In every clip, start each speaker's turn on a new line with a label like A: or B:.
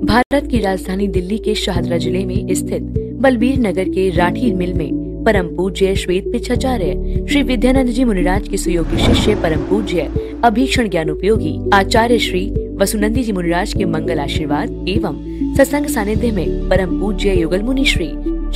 A: भारत की राजधानी दिल्ली के शाहदरा जिले में स्थित बलबीर नगर के राठी मिल में परम पूज्य श्वेत पिछाचार्य श्री विद्यानंद जी मुनिराज के सुयोग्य शिष्य परम पूज्य अभीक्षण ज्ञानोपयोगी आचार्य श्री वसुनंदी जी मुनिराज के मंगल आशीर्वाद एवं सत्संग सानिध्य में परम पूज्य युगल मुनि श्री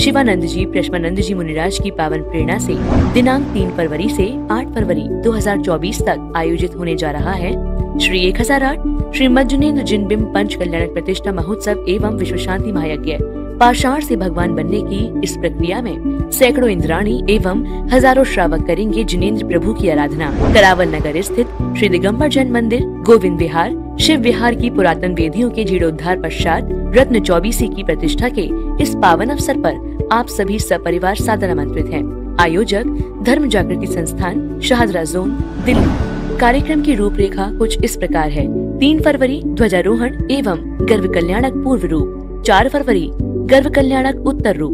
A: शिवानंद जी प्रश्मानंद जी मुनिराज की पावन प्रेरणा से दिनांक 3 फरवरी से 8 फरवरी 2024 तक आयोजित होने जा रहा है श्री 1008 श्री मज्जुनेन्द्र जिनबिंब पंच कल्याणक प्रतिष्ठा महोत्सव एवं विश्व शांति महायज्ञ। पाषाण से भगवान बनने की इस प्रक्रिया में सैकड़ों इंद्राणी एवं हजारों श्रावक करेंगे जिनेन्द्र प्रभु की आराधना। करावल नगर स्थित श्री दिगंबर जैन मंदिर, गोविंद विहार, शिव विहार की पुरातन वेदियों के जीर्णोद्धार पश्चात रत्न चौबीसी की प्रतिष्ठा के इस पावन अवसर पर आप सभी सपरिवार सादर आमंत्रित हैं। आयोजक धर्म जागृति संस्थान शाहदरा जोन दिल्ली। कार्यक्रम की रूपरेखा कुछ इस प्रकार है। 3 फरवरी ध्वजारोहण एवं गर्भ कल्याणक पूर्व रूप, 4 फरवरी गर्भ कल्याणक उत्तर रूप,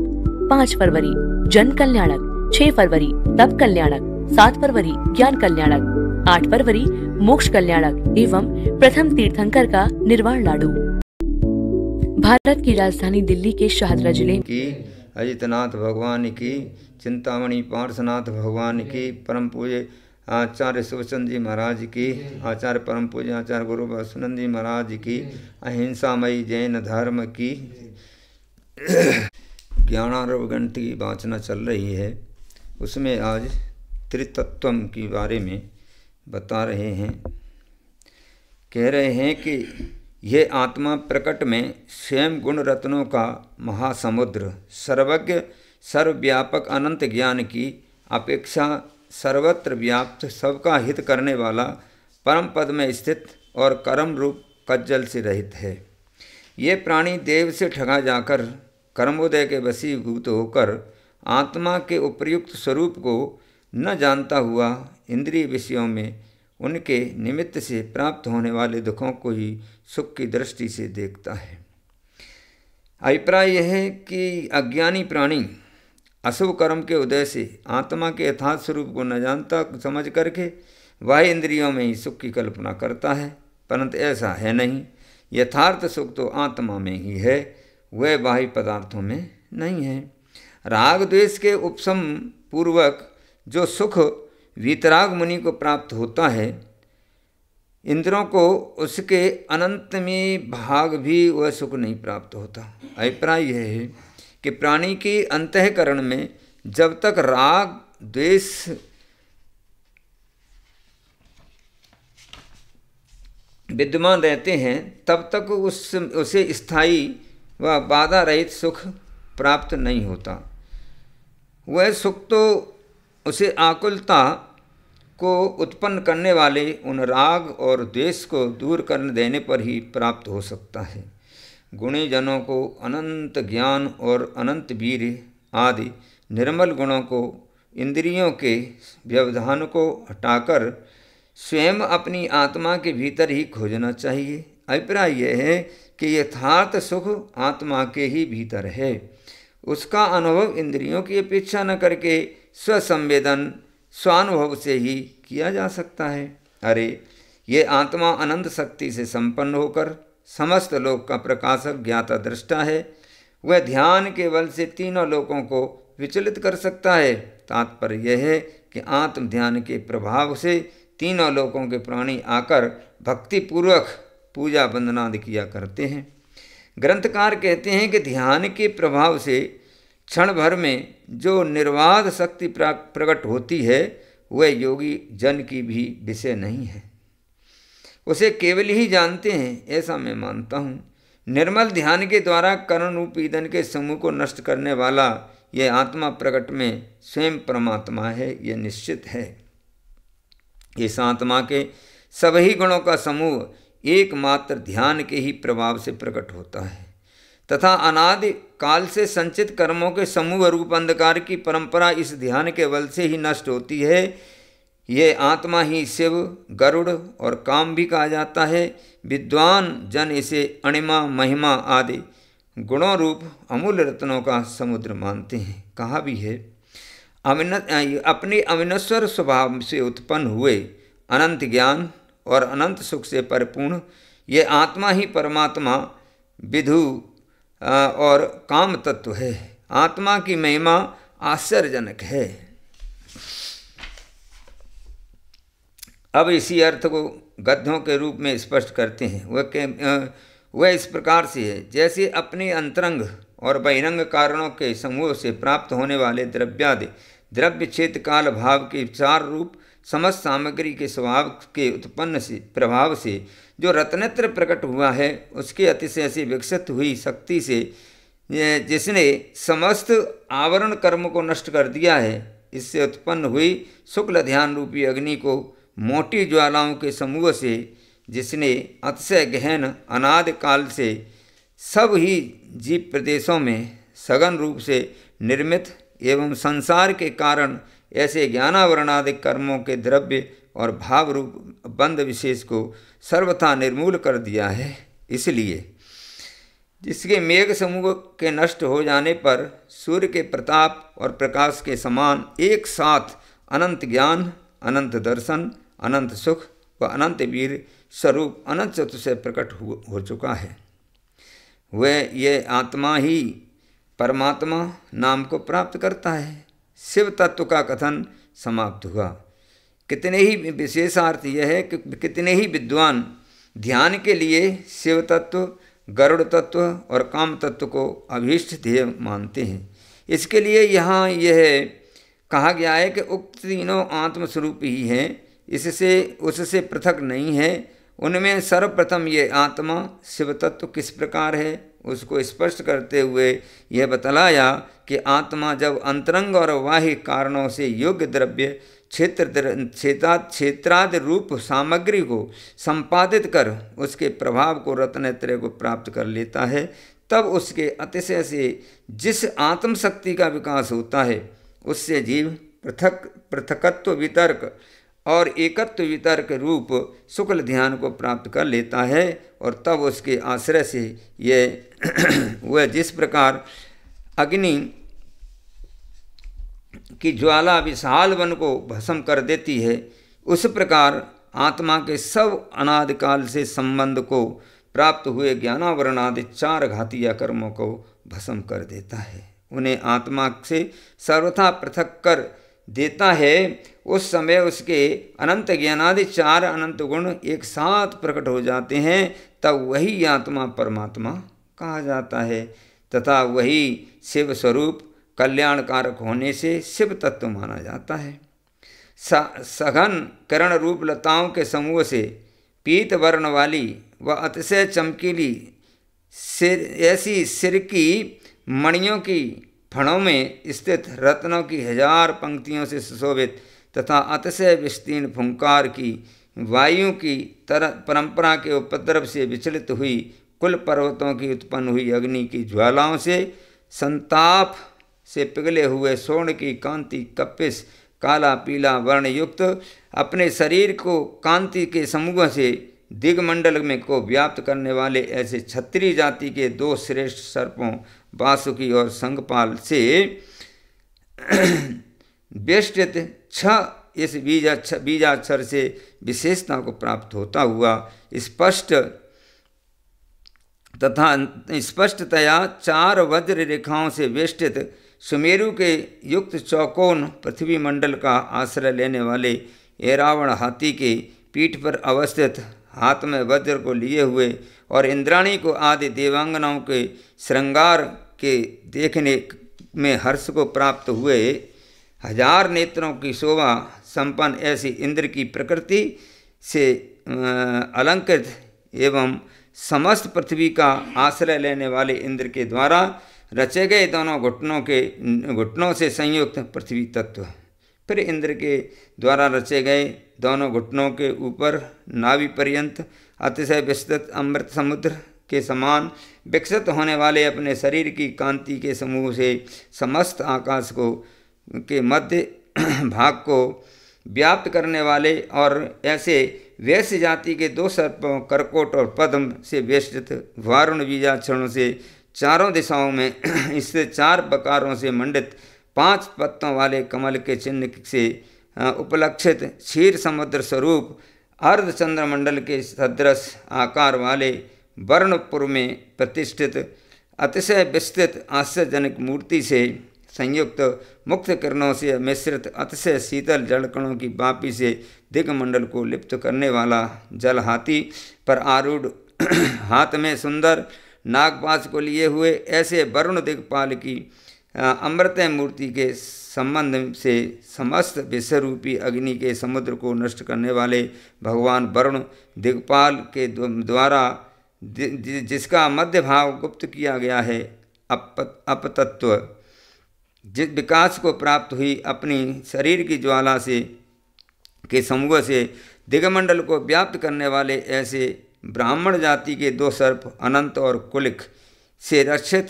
A: 5 फरवरी जन कल्याणक, 6 फरवरी तप कल्याणक, 7 फरवरी ज्ञान कल्याणक, 8 फरवरी मोक्ष कल्याणक एवं प्रथम तीर्थंकर का निर्वाण लाडू। भारत की राजधानी दिल्ली के शाहदरा जिले
B: की अजितनाथ भगवान की, चिंतामणि पार्श्वनाथ भगवान की, परम पूज्य आचार्य शिवचंद जी महाराज की, आचार्य परम पूज्य आचार्य गुरु वसुनंद जी महाराज की, अहिंसामयी जैन धर्म की ज्ञानार्व ग्रंथ की वाचना चल रही है। उसमें आज त्रितत्वम के बारे में बता रहे हैं। कह रहे हैं कि यह आत्मा प्रकट में स्वयं गुण रत्नों का महासमुद्र, सर्वज्ञ सर्वव्यापक अनंत ज्ञान की अपेक्षा सर्वत्र व्याप्त, सबका हित करने वाला, परम पद में स्थित और कर्म रूप कज्जल से रहित है। ये प्राणी देव से ठगा जाकर कर्मोदय के वशीभूत होकर आत्मा के उपर्युक्त स्वरूप को न जानता हुआ इंद्रिय विषयों में उनके निमित्त से प्राप्त होने वाले दुखों को ही सुख की दृष्टि से देखता है। अभिप्राय यह है कि अज्ञानी प्राणी अशुभ कर्म के उदय से आत्मा के यथार्थ स्वरूप को न जानता समझ करके बाह्य इंद्रियों में ही सुख की कल्पना करता है, परंतु ऐसा है नहीं। यथार्थ सुख तो आत्मा में ही है, वह बाह्य पदार्थों में नहीं है। राग द्वेष के उपशम पूर्वक जो सुख वीतराग मुनि को प्राप्त होता है, इंद्रों को उसके अनंत में भाग भी वह सुख नहीं प्राप्त होता। अभिप्राय यह है कि प्राणी की अंतःकरण में जब तक राग द्वेष विद्यमान रहते हैं तब तक उसे स्थायी व बाधा रहित सुख प्राप्त नहीं होता। वह सुख तो उसे आकुलता को उत्पन्न करने वाले उन राग और द्वेष को दूर कर देने पर ही प्राप्त हो सकता है। गुणी जनों को अनंत ज्ञान और अनंत वीर आदि निर्मल गुणों को, इंद्रियों के व्यवधान को हटाकर स्वयं अपनी आत्मा के भीतर ही खोजना चाहिए। अभिप्राय यह है कि यथार्थ सुख आत्मा के ही भीतर है। उसका अनुभव इंद्रियों की अपेक्षा न करके स्वसंवेदन स्वानुभव से ही किया जा सकता है। अरे, ये आत्मा अनंत शक्ति से संपन्न होकर समस्त लोक का प्रकाशक ज्ञाता दृष्टा है। वह ध्यान के बल से तीनों लोकों को विचलित कर सकता है। तात्पर्य यह है कि आत्म ध्यान के प्रभाव से तीनों लोकों के प्राणी आकर भक्तिपूर्वक पूजा वंदना आदि किया करते हैं। ग्रंथकार कहते हैं कि ध्यान के प्रभाव से क्षण भर में जो निर्वाध शक्ति प्रकट होती है वह योगी जन की भी विषय नहीं है, उसे केवल ही जानते हैं, ऐसा मैं मानता हूँ। निर्मल ध्यान के द्वारा कर्ण रूप ईंधन के समूह को नष्ट करने वाला यह आत्मा प्रकट में स्वयं परमात्मा है, यह निश्चित है। इस आत्मा के सभी गुणों का समूह एकमात्र ध्यान के ही प्रभाव से प्रकट होता है तथा अनादि काल से संचित कर्मों के समूह रूप अंधकार की परंपरा इस ध्यान के बल से ही नष्ट होती है। ये आत्मा ही शिव, गरुड़ और काम भी कहा जाता है। विद्वान जन इसे अणिमा, महिमा आदि गुणों रूप अमूल्य रत्नों का समुद्र मानते हैं। कहा भी है, अपने अविनश्वर स्वभाव से उत्पन्न हुए अनंत ज्ञान और अनंत सुख से परिपूर्ण ये आत्मा ही परमात्मा विधु और काम तत्व है। आत्मा की महिमा आश्चर्यजनक है। अब इसी अर्थ को गद्यों के रूप में स्पष्ट करते हैं। वह इस प्रकार से है, जैसे अपने अंतरंग और बहिरंग कारणों के समूह से प्राप्त होने वाले द्रव्यादि द्रव्य क्षेत्र काल भाव के चार रूप समस्त सामग्री के स्वभाव के उत्पन्न से प्रभाव से जो रत्नत्र प्रकट हुआ है, उसके अतिशय से विकसित हुई शक्ति से जिसने समस्त आवरण कर्म को नष्ट कर दिया है, इससे उत्पन्न हुई शुक्ल ध्यान रूपी अग्नि को मोटी ज्वालाओं के समूह से जिसने अतिशय गहन अनादि काल से सब ही जीव प्रदेशों में सघन रूप से निर्मित एवं संसार के कारण ऐसे ज्ञानावरणादि कर्मों के द्रव्य और भाव रूप बंध विशेष को सर्वथा निर्मूल कर दिया है। इसलिए जिसके मेघ समूह के नष्ट हो जाने पर सूर्य के प्रताप और प्रकाश के समान एक साथ अनंत ज्ञान, अनंत दर्शन, अनंत सुख व अनंत वीर स्वरूप अनंत चतुर्थ प्रकट हो चुका है। वह ये आत्मा ही परमात्मा नाम को प्राप्त करता है। शिव तत्व का कथन समाप्त हुआ। कितने ही विशेषार्थ यह है कि कितने ही विद्वान ध्यान के लिए शिव तत्व, गरुड़ तत्व और काम तत्व को अभीष्ट ध्येय मानते हैं। इसके लिए यहाँ यह कहा गया है कि उक्त तीनों आत्मस्वरूप ही हैं, इससे उससे पृथक नहीं है। उनमें सर्वप्रथम ये आत्मा शिव तत्व किस प्रकार है उसको स्पष्ट करते हुए यह बतलाया कि आत्मा जब अंतरंग और बाह्य कारणों से योग्य द्रव्य क्षेत्रादि रूप सामग्री को संपादित कर उसके प्रभाव को रत्नत्रय को प्राप्त कर लेता है, तब उसके अतिशय से जिस आत्मशक्ति का विकास होता है उससे जीव पृथकत्व वितर्क और एकत्व वितर्क रूप शुक्ल ध्यान को प्राप्त कर लेता है। और तब उसके आश्रय से यह वह जिस प्रकार अग्नि की ज्वाला विशाल वन को भस्म कर देती है, उस प्रकार आत्मा के सब अनादिकाल से संबंध को प्राप्त हुए ज्ञानावरणादि चार घातीय कर्मों को भस्म कर देता है, उन्हें आत्मा से सर्वथा पृथक कर देता है। उस समय उसके अनंत ज्ञानादि चार अनंत गुण एक साथ प्रकट हो जाते हैं, तब वही आत्मा परमात्मा कहा जाता है तथा वही शिव स्वरूप कल्याण कारक होने से शिव तत्व माना जाता है। सघन किरण रूप लताओं के समूह से पीत वर्ण वाली व अतिशय चमकीली ऐसी सिर की मणियों की फणों में स्थित रत्नों की 1000 पंक्तियों से सुशोभित तथा अतिशय विस्तीर्ण फुंकार की वायु की तरह परंपरा के उपद्रव से विचलित हुई कुल पर्वतों की उत्पन्न हुई अग्नि की ज्वालाओं से संताप से पिघले हुए स्वर्ण की कांति कपिस काला पीला वर्ण युक्त अपने शरीर को कांति के समूह से दिगमंडल में को व्याप्त करने वाले ऐसे क्षत्रिय जाति के 2 श्रेष्ठ सर्पों वासुकी और संगपाल से बेष्टित 6 इस बीजाक्षर से विशेषता को प्राप्त होता हुआ स्पष्टतया 4 वज्र रेखाओं से वेष्टित सुमेरु के युक्त चौकोन पृथ्वी मंडल का आश्रय लेने वाले ऐरावण हाथी के पीठ पर अवस्थित हाथ में वज्र को लिए हुए और इंद्राणी को आदि देवांगनाओं के श्रृंगार के देखने में हर्ष को प्राप्त हुए 1000 नेत्रों की शोभा संपन्न ऐसी इंद्र की प्रकृति से अलंकृत एवं समस्त पृथ्वी का आश्रय लेने वाले इंद्र के द्वारा रचे गए दोनों घुटनों से संयुक्त पृथ्वी तत्व, फिर इंद्र के द्वारा रचे गए दोनों घुटनों के ऊपर नाभि पर्यंत अतिशय विस्तृत अमृत समुद्र के समान विकसित होने वाले अपने शरीर की कांति के समूह से समस्त आकाश को के मध्य भाग को व्याप्त करने वाले और ऐसे वैश्य जाति के 2 सर्पों करकोट और पद्म से वेष्टित वारुण बीजाक्षरों से चारों दिशाओं में स्थित 4 प्रकारों से मंडित 5 पत्तों वाले कमल के चिन्ह से उपलक्षित क्षीर समुद्र स्वरूप अर्धचंद्रमंडल के सदृश आकार वाले वर्णपुर में प्रतिष्ठित अतिशय विस्तृत आश्चर्यजनक मूर्ति से संयुक्त मुक्त किरणों से मिश्रित अतिशय शीतल जलकणों की बापी से दिग्मंडल को लिप्त करने वाला जल हाथी पर आरूढ़ हाथ में सुंदर नागपाश को लिए हुए ऐसे वरुण दिग्पाल की अमृतमय मूर्ति के संबंध से समस्त विश्वरूपी अग्नि के समुद्र को नष्ट करने वाले भगवान वरुण दिग्पाल के द्वारा जिसका मध्य भाव गुप्त किया गया है अपतत्व जिस विकास को प्राप्त हुई अपनी शरीर की ज्वाला से के समूह से दिगमंडल को व्याप्त करने वाले ऐसे ब्राह्मण जाति के 2 सर्प अनंत और कुलिक से रक्षित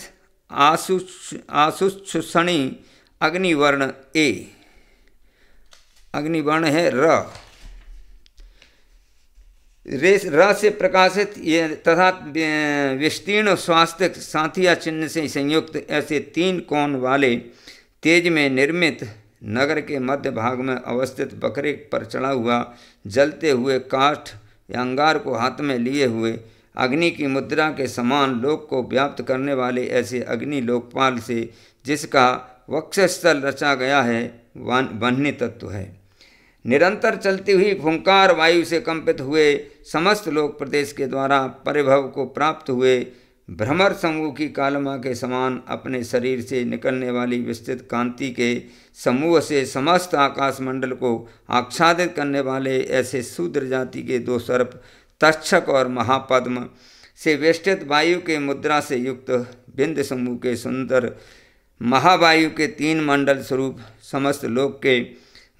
B: आशुषणी अग्निवर्ण ए अग्निवर्ण है र से प्रकाशित ये तथा विस्तीर्ण स्वास्थ्य साथिया चिन्ह से संयुक्त ऐसे 3 कोण वाले तेज में निर्मित नगर के मध्य भाग में अवस्थित बकरे पर चढ़ा हुआ जलते हुए काठ या अंगार को हाथ में लिए हुए अग्नि की मुद्रा के समान लोक को व्याप्त करने वाले ऐसे अग्नि लोकपाल से जिसका वक्षस्थल रचा गया है वन्य तत्व है। निरंतर चलती हुई फुंकार वायु से कंपित हुए समस्त लोक प्रदेश के द्वारा परिभव को प्राप्त हुए भ्रमर समूह की कालमा के समान अपने शरीर से निकलने वाली विस्तृत कांति के समूह से समस्त आकाश मंडल को आच्छादित करने वाले ऐसे शूद्र जाति के 2 सर्प तक्षक और महापद्म से वेष्टित वायु के मुद्रा से युक्त बिंद समूह के सुंदर महावायु के 3 मंडल स्वरूप समस्त लोक के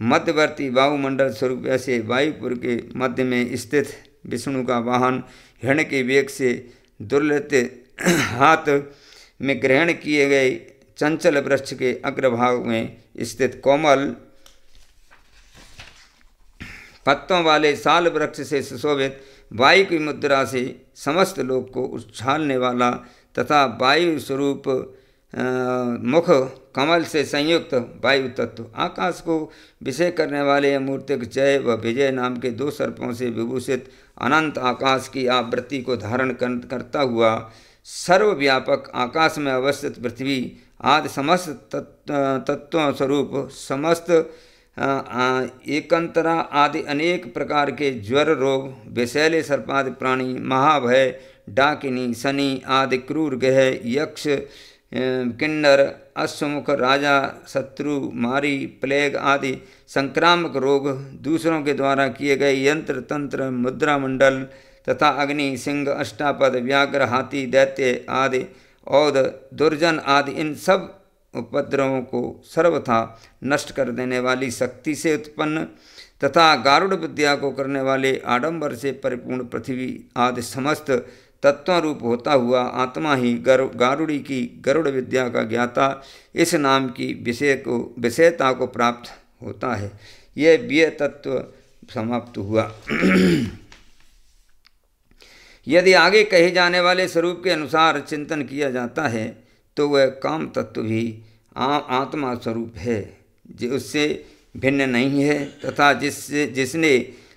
B: मध्यवर्ती वायुमंडल स्वरूप ऐसे वायुपुर के मध्य में स्थित विष्णु का वाहन हिरण के वेग से दुर्लभ हाथ में ग्रहण किए गए चंचल वृक्ष के अग्रभाग में स्थित कोमल पत्तों वाले साल वृक्ष से सुशोभित वायु की मुद्रा से समस्त लोक को उछालने वाला तथा वायु स्वरूप मुख कमल से संयुक्त वायु तत्व आकाश को विषय करने वाले अमूर्तिक जय व विजय नाम के 2 सर्पों से विभूषित अनंत आकाश की आवृत्ति को धारण करता हुआ सर्वव्यापक आकाश में अवस्थित पृथ्वी आदि समस्त तत्वों स्वरूप समस्त एकंतरा आदि अनेक प्रकार के ज्वर रोग विषैले सर्पादि प्राणी महाभय डाकिनी शनि आदि क्रूर ग्रह यक्ष किन्नर अश्वमुख राजा शत्रु मारी प्लेग आदि संक्रामक रोग दूसरों के द्वारा किए गए यंत्र तंत्र मुद्रा मंडल तथा अग्नि सिंह अष्टापद व्याघ्र हाथी दैत्य आदि औद दुर्जन आदि इन सब उपद्रवों को सर्वथा नष्ट कर देने वाली शक्ति से उत्पन्न तथा गारुड़ विद्या को करने वाले आडंबर से परिपूर्ण पृथ्वी आदि समस्त तत्व रूप होता हुआ आत्मा ही गारुड़ी की गरुड़ विद्या का ज्ञाता इस नाम की विषयता को प्राप्त होता है। यह व्यय तत्व समाप्त हुआ। यदि आगे कहे जाने वाले स्वरूप के अनुसार चिंतन किया जाता है तो वह काम तत्व भी आत्मा स्वरूप है जो उससे भिन्न नहीं है तथा जिसने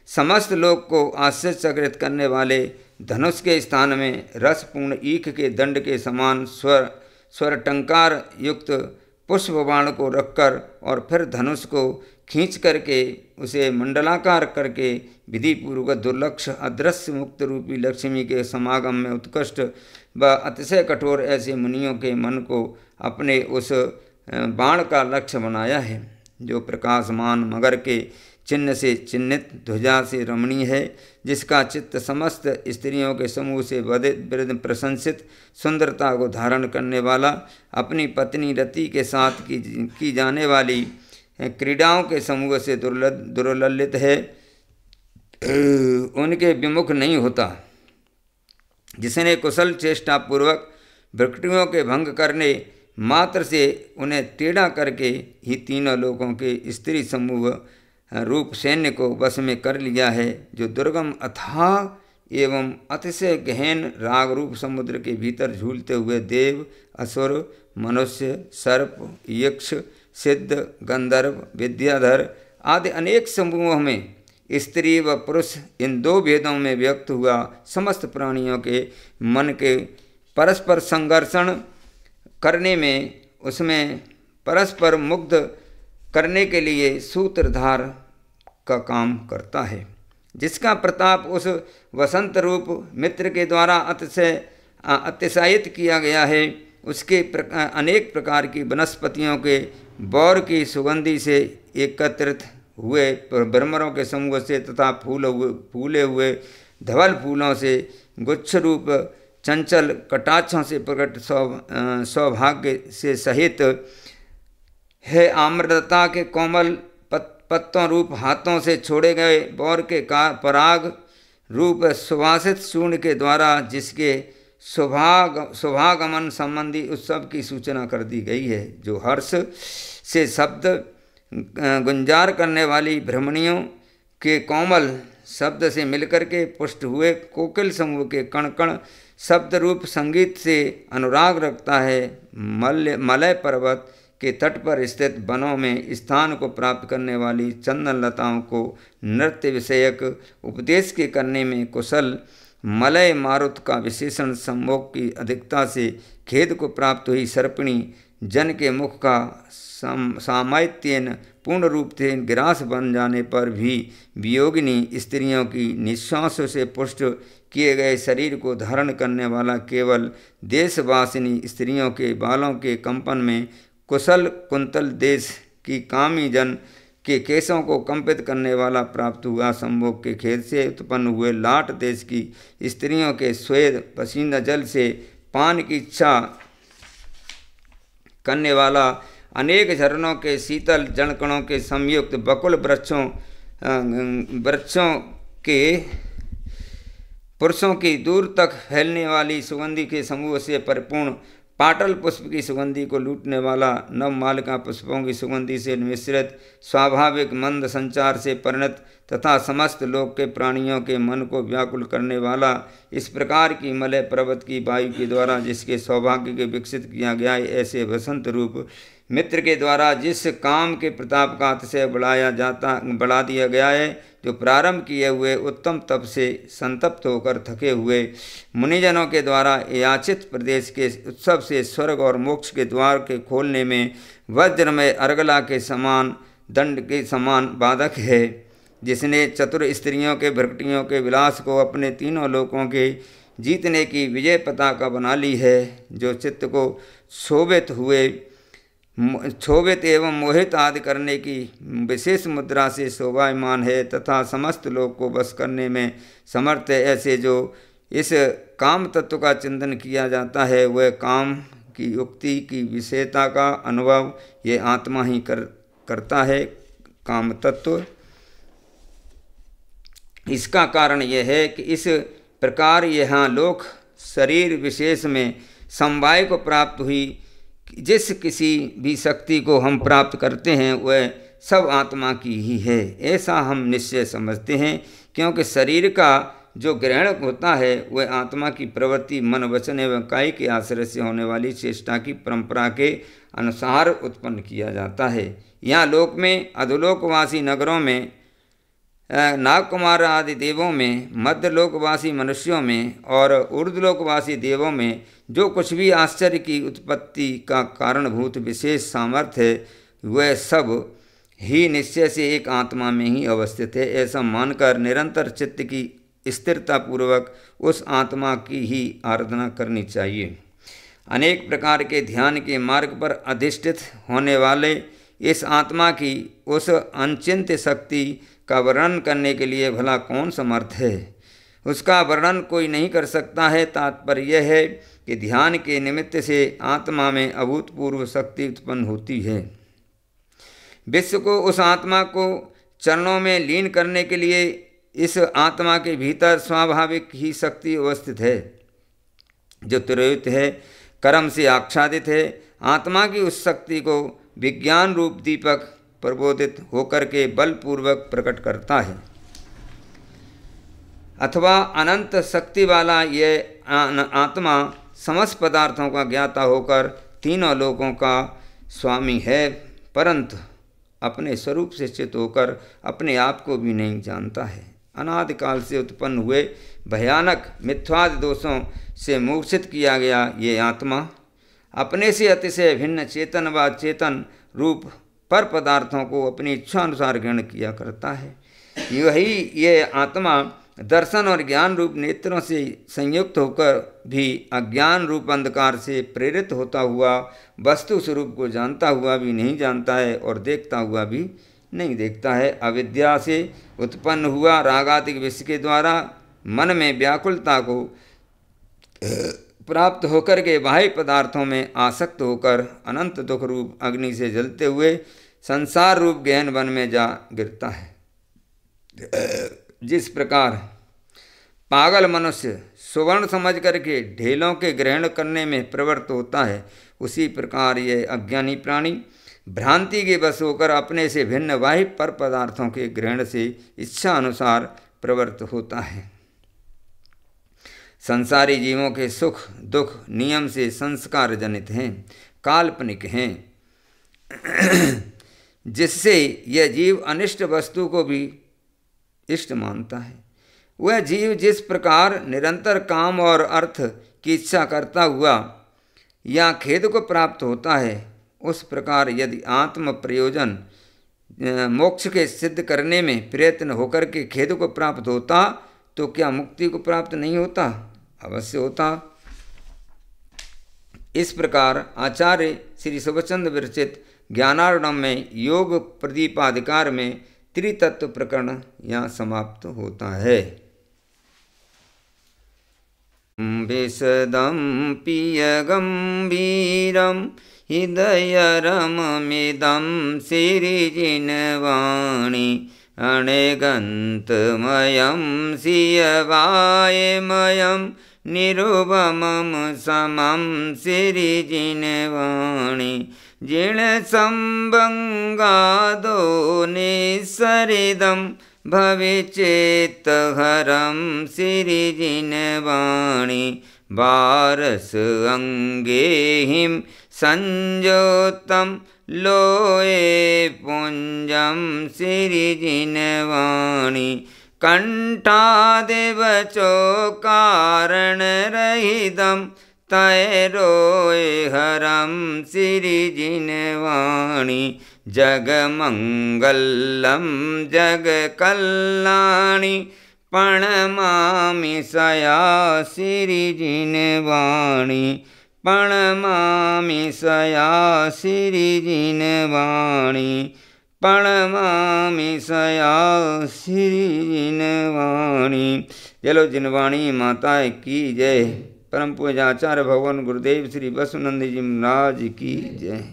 B: समस्त लोक को आश्चर्यचकित करने वाले धनुष के स्थान में रसपूर्ण ईख के दंड के समान स्वर टंकार युक्त पुष्प बाण को रखकर और फिर धनुष को खींच करके उसे मंडलाकार करके विधिपूर्वक दुर्लक्ष अदृश्य मुक्त रूपी लक्ष्मी के समागम में उत्कृष्ट व अतिशय कठोर ऐसे मुनियों के मन को अपने उस बाण का लक्ष्य बनाया है जो प्रकाशमान मगर के चिन्ह से चिन्हित ध्वजा से रमणीय है जिसका चित्त समस्त स्त्रियों के समूह से वृद्ध प्रशंसित सुंदरता को धारण करने वाला अपनी पत्नी रति के साथ की जाने वाली क्रीड़ाओं के समूह से दुर्ललित है उनके विमुख नहीं होता जिसने कुशल चेष्टा पूर्वक विकृतियों के भंग करने मात्र से उन्हें टेढ़ा करके ही तीनों लोगों के स्त्री समूह रूप सैन्य को वश में कर लिया है जो दुर्गम अथाह एवं अतिशय गहन राग रूप समुद्र के भीतर झूलते हुए देव असुर मनुष्य सर्प यक्ष सिद्ध गंधर्व विद्याधर आदि अनेक समूहों में स्त्री व पुरुष इन दो भेदों में व्यक्त हुआ समस्त प्राणियों के मन के परस्पर संघर्षण करने में, उसमें परस्पर मुग्ध करने के लिए सूत्रधार का काम करता है, जिसका प्रताप उस वसंत रूप मित्र के द्वारा अतिशयित किया गया है। उसके अनेक प्रकार की वनस्पतियों के बौर की सुगंधि से एकत्रित हुए भ्रमरों के समूह से तथा फूले हुए धवल फूलों से गुच्छ रूप चंचल कटाक्षों से प्रकट सौभाग्य से सहित है। आम्रता के कोमल पत्तों रूप हाथों से छोड़े गए बौर के पराग रूप सुवासित चूर्ण के द्वारा जिसके शुभागमन संबंधी उत्सव की सूचना कर दी गई है, जो हर्ष से शब्द गुंजार करने वाली भ्रमणियों के कोमल शब्द से मिलकर के पुष्ट हुए कोकिल समूह के कण कण शब्द रूप संगीत से अनुराग रखता है। मलय पर्वत के तट पर स्थित वनों में स्थान को प्राप्त करने वाली चंदन लताओं को नृत्य विषयक उपदेश के करने में कुशल मलय मारुत का विशेषण सम्मोह की अधिकता से खेद को प्राप्त हुई सर्पिणी जन के मुख का सामायत्यन पूर्ण रूप से ग्रास बन जाने पर भी वियोगिनी स्त्रियों की निश्वासों से पुष्ट किए गए शरीर को धारण करने वाला केवल देशवासिनी स्त्रियों के बालों के कंपन में कुशल कुंतल देश की कामी जन के केशों को कंपित करने वाला प्राप्त हुआ। संभोग के खेद से उत्पन्न हुए लाट देश की स्त्रियों के स्वेद पसीना जल से पान की इच्छा करने वाला अनेक झरनों के शीतल जणकणों के संयुक्त बकुल वृक्षों के पुरुषों की दूर तक फैलने वाली सुगंधि के समूह से परिपूर्ण पाटल पुष्प की सुगंधि को लूटने वाला नवमालिका पुष्पों की सुगंधि से मिश्रित स्वाभाविक मंद संचार से परिणत तथा समस्त लोक के प्राणियों के मन को व्याकुल करने वाला इस प्रकार की मलय पर्वत की वायु के द्वारा जिसके सौभाग्य के विकसित किया गया है, ऐसे वसंत रूप मित्र के द्वारा जिस काम के प्रताप का अतिशय बढ़ा दिया गया है, जो प्रारंभ किए हुए उत्तम तप से संतप्त होकर थके हुए मुनिजनों के द्वारा याचित प्रदेश के उत्सव से स्वर्ग और मोक्ष के द्वार के खोलने में वज्र में अर्गला के समान दंड के समान बाधक है, जिसने चतुर स्त्रियों के भ्रकटियों के विलास को अपने तीनों लोकों के जीतने की विजय पताका बना ली है, जो चित्त को क्षोभित एवं मोहित आदि करने की विशेष मुद्रा से शोभायमान है तथा समस्त लोक को बस करने में समर्थ है। ऐसे जो इस काम तत्व का चिंतन किया जाता है, वह काम की युक्ति की विषयता का अनुभव ये आत्मा ही करता है। काम तत्व इसका कारण यह है कि इस प्रकार यहाँ लोक शरीर विशेष में समवाय को प्राप्त हुई। जिस किसी भी शक्ति को हम प्राप्त करते हैं वह सब आत्मा की ही है, ऐसा हम निश्चय समझते हैं, क्योंकि शरीर का जो ग्रहण होता है वह आत्मा की प्रवृत्ति मन वचन एवं काय के आश्रय से होने वाली चेष्टा की परंपरा के अनुसार उत्पन्न किया जाता है। यहाँ लोक में अधोलोकवासी नगरों में नागकुमार आदि देवों में, मध्यलोकवासी मनुष्यों में और ऊर्ध्वलोकवासी देवों में जो कुछ भी आश्चर्य की उत्पत्ति का कारणभूत विशेष सामर्थ्य है, वह सब ही निश्चय से एक आत्मा में ही अवस्थित है। ऐसा मानकर निरंतर चित्त की स्थिरता पूर्वक उस आत्मा की ही आराधना करनी चाहिए। अनेक प्रकार के ध्यान के मार्ग पर अधिष्ठित होने वाले इस आत्मा की उस अनचिंत्य शक्ति का वर्णन करने के लिए भला कौन समर्थ है? उसका वर्णन कोई नहीं कर सकता है। तात्पर्य यह है कि ध्यान के निमित्त से आत्मा में अभूतपूर्व शक्ति उत्पन्न होती है। विश्व को उस आत्मा को चरणों में लीन करने के लिए इस आत्मा के भीतर स्वाभाविक ही शक्ति अवस्थित है, जो तिरोहित है, कर्म से आच्छादित है। आत्मा की उस शक्ति को विज्ञान रूप दीपक प्रबोधित होकर के बलपूर्वक प्रकट करता है, अथवा अनंत शक्ति वाला यह आत्मा समस्त पदार्थों का ज्ञाता होकर तीनों लोकों का स्वामी है। परंतु अपने स्वरूप से चित होकर अपने आप को भी नहीं जानता है। अनादिकाल से उत्पन्न हुए भयानक मिथ्यादि दोषों से मूर्छित किया गया ये आत्मा अपने से अतिशय भिन्न चेतन व चेतन रूप पर पदार्थों को अपनी इच्छा अनुसार ग्रहण किया करता है। यही ये आत्मा दर्शन और ज्ञान रूप नेत्रों से संयुक्त होकर भी अज्ञान रूप अंधकार से प्रेरित होता हुआ वस्तु स्वरूप को जानता हुआ भी नहीं जानता है और देखता हुआ भी नहीं देखता है। अविद्या से उत्पन्न हुआ रागादिक विषय के द्वारा मन में व्याकुलता को प्राप्त होकर के बाह्य पदार्थों में आसक्त होकर अनंत दुख रूप अग्नि से जलते हुए संसार रूप गहन वन में जा गिरता है। जिस प्रकार पागल मनुष्य सुवर्ण समझ करके ढेलों के ग्रहण करने में प्रवृत्त होता है, उसी प्रकार ये अज्ञानी प्राणी भ्रांति के वश होकर अपने से भिन्न बाह्य पर पदार्थों के ग्रहण से इच्छा अनुसार प्रवृत्त होता है। संसारी जीवों के सुख दुख नियम से संस्कार जनित हैं, काल्पनिक हैं, जिससे यह जीव अनिष्ट वस्तु को भी इष्ट मानता है। वह जीव जिस प्रकार निरंतर काम और अर्थ की इच्छा करता हुआ या खेद को प्राप्त होता है, उस प्रकार यदि आत्म प्रयोजन मोक्ष के सिद्ध करने में प्रयत्न होकर के खेद को प्राप्त होता तो क्या मुक्ति को प्राप्त नहीं होता? अवश्य होता। इस प्रकार आचार्य श्री सुबचंद विरचित ज्ञानार्णव में योग प्रदीपाधिकार में त्रितत्व प्रकरण यहाँ समाप्त होता है। विशदं पिय गंभीरम हृदयरममिदं सिरिजिनवाणी अणेगन्तमयं सियवायमयं निरुपमं समं सिरिजिनवाणी जिणसंबंगादो निःसरिदं भविचेत्तहरं सिरिजिनवाणी वारस अंगेहिं संजोतं लोये पुंजं सिरिजिनवाणी कंठादिवचो कारणरहितं तैरोय हरं सिरिजिनवाणी जगमंगलं जगकल्याणी प्रणमामि सया सिरिजिनवाणी प्रणमामि सया सिरिजिनवाणी प्रणमामि सया सिरिजिनवाणी। चलो जिनवाणी माता की जय। परम पूज्य आचार्य भगवान गुरुदेव श्री बसवनंद जी महाराज की जय।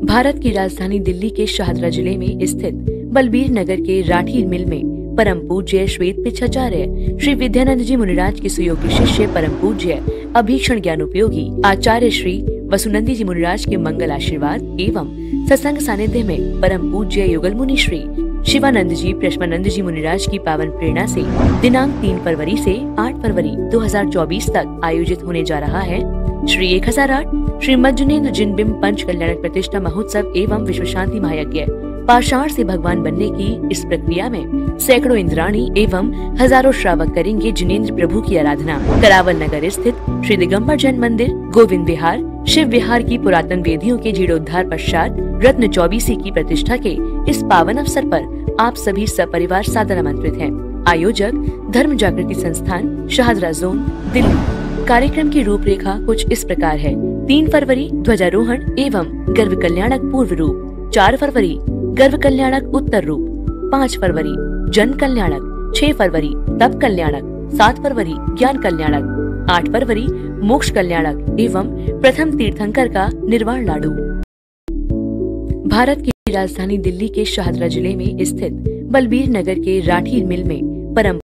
A: भारत की राजधानी दिल्ली के शाहदरा जिले में स्थित बलबीर नगर के राठी मिल में परम पूज्य श्वेत पिछाचार्य श्री विद्यानंद जी मुनिराज के सुयोग्य शिष्य परम पूज्य अभीक्षण ज्ञानोपयोगी आचार्य श्री वसुनंदी जी मुनिराज के मंगल आशीर्वाद एवं सत्संग सानिध्य में परम पूज्य युगल मुनि श्री शिवानंद जी प्रश्मानंद जी मुनिराज की पावन प्रेरणा से दिनांक 3 फरवरी से 8 फरवरी 2024 तक आयोजित होने जा रहा है श्री 1008 श्री मज्जुनेन्द्र जिनबिंब पंच कल्याणक प्रतिष्ठा महोत्सव एवं विश्व शांति महायज्ञ। पाषाण से भगवान बनने की इस प्रक्रिया में सैकड़ों इंद्राणी एवं हजारों श्रावक करेंगे जिनेन्द्र प्रभु की आराधना। करावल नगर स्थित श्री दिगंबर जैन मंदिर, गोविंद विहार, शिव विहार की पुरातन वेदियों के जीर्णोद्धार पश्चात रत्न 24 की प्रतिष्ठा के इस पावन अवसर पर आप सभी सपरिवार सादर आमंत्रित हैं। आयोजक धर्म जागृति संस्थान शाहदरा जोन दिल्ली। कार्यक्रम की रूपरेखा कुछ इस प्रकार है। 3 फरवरी ध्वजारोहण एवं गर्भ कल्याणक पूर्व रूप, 4 फरवरी गर्भ कल्याणक उत्तर रूप, 5 फरवरी जन कल्याणक, 6 फरवरी तप कल्याणक, 7 फरवरी ज्ञान कल्याणक, 8 फरवरी मोक्ष कल्याणक एवं प्रथम तीर्थंकर का निर्वाण लाडू। भारत की राजधानी दिल्ली के शाहदरा जिले में स्थित बलबीर नगर के राठी मिल में परम